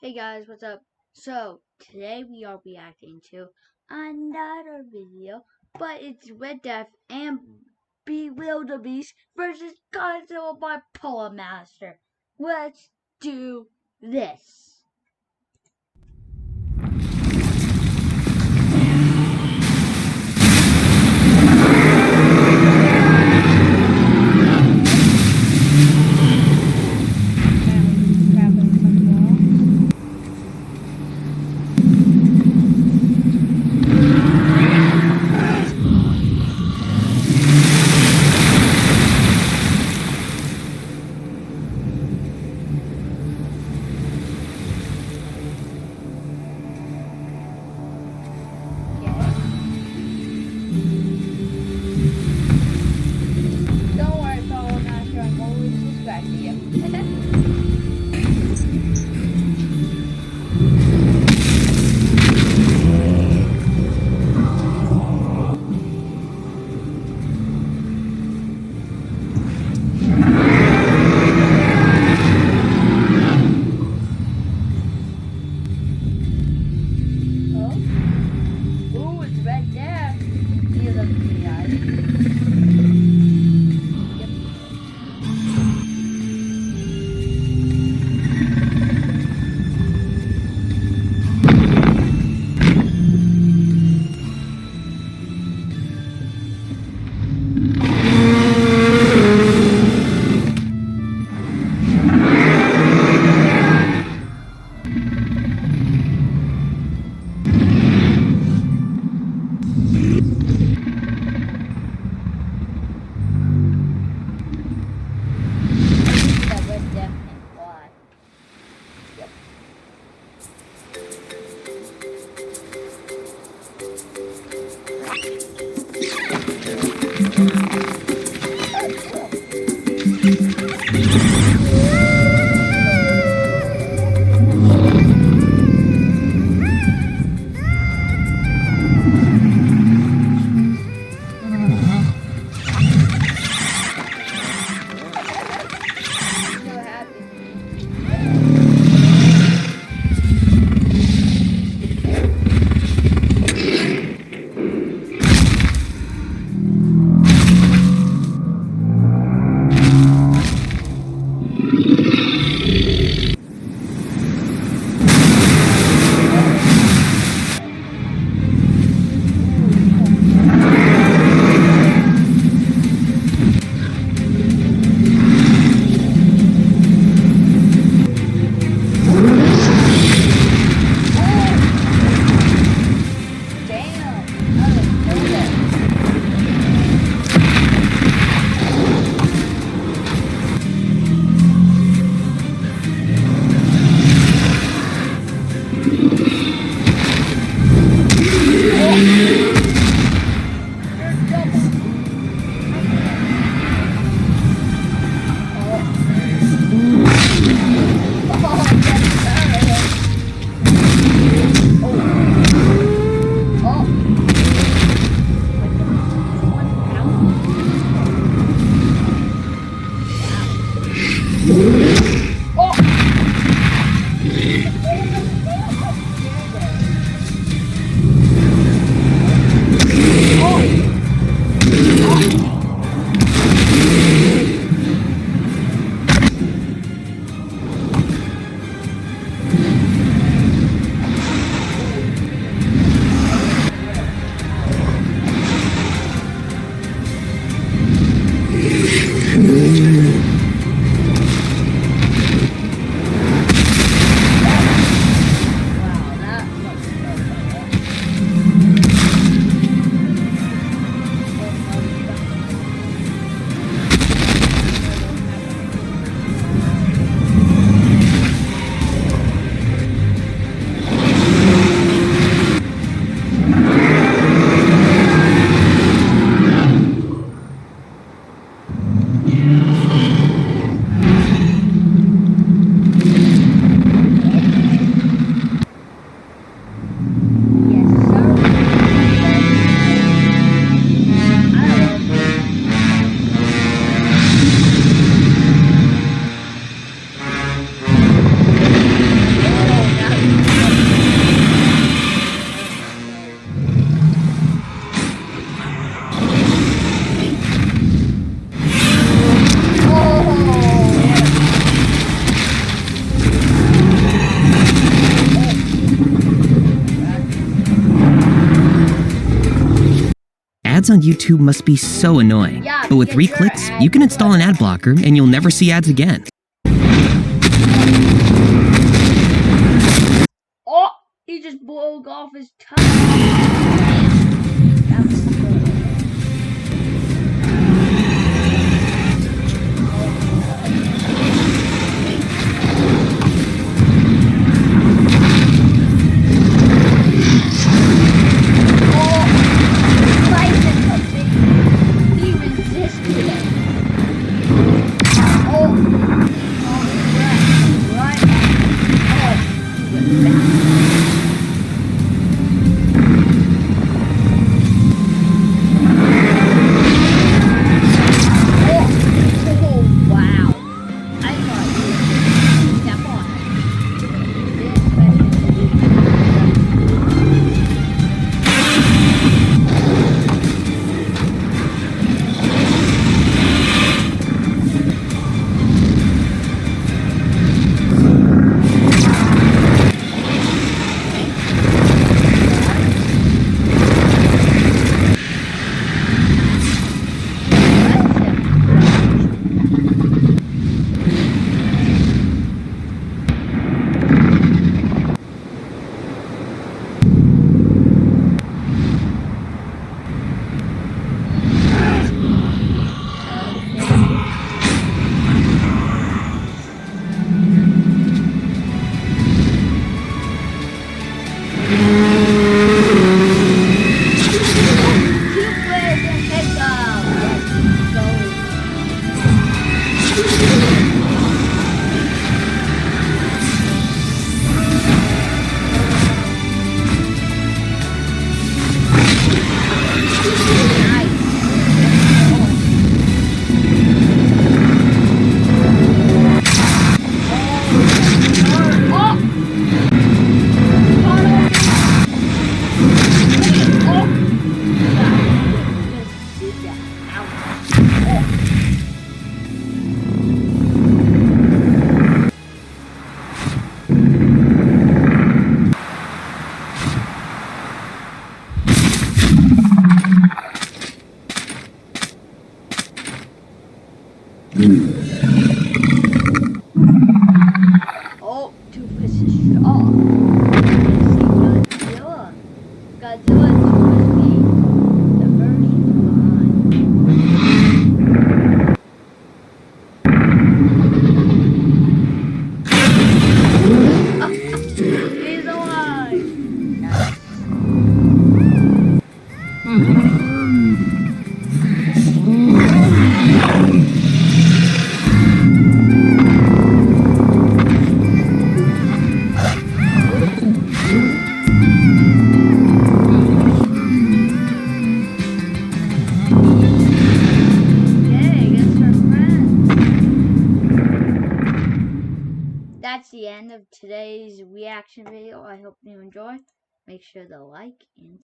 Hey guys, what's up? So, today we are reacting to another video, but it's Red Death and Bewilderbeast versus Godzilla by Poem Master. Let's do this. Ads on YouTube must be so annoying. Yeah, But with because 3 your clicks, ads you can install an ad blocker and you'll never see ads again. Oh, he just broke off his tongue. That was good. Oh, two fishes shot. Godzilla. Godzilla must be the version behind. He's alive. Nice. That's the end of today's reaction video. I hope you enjoy. Make sure to like and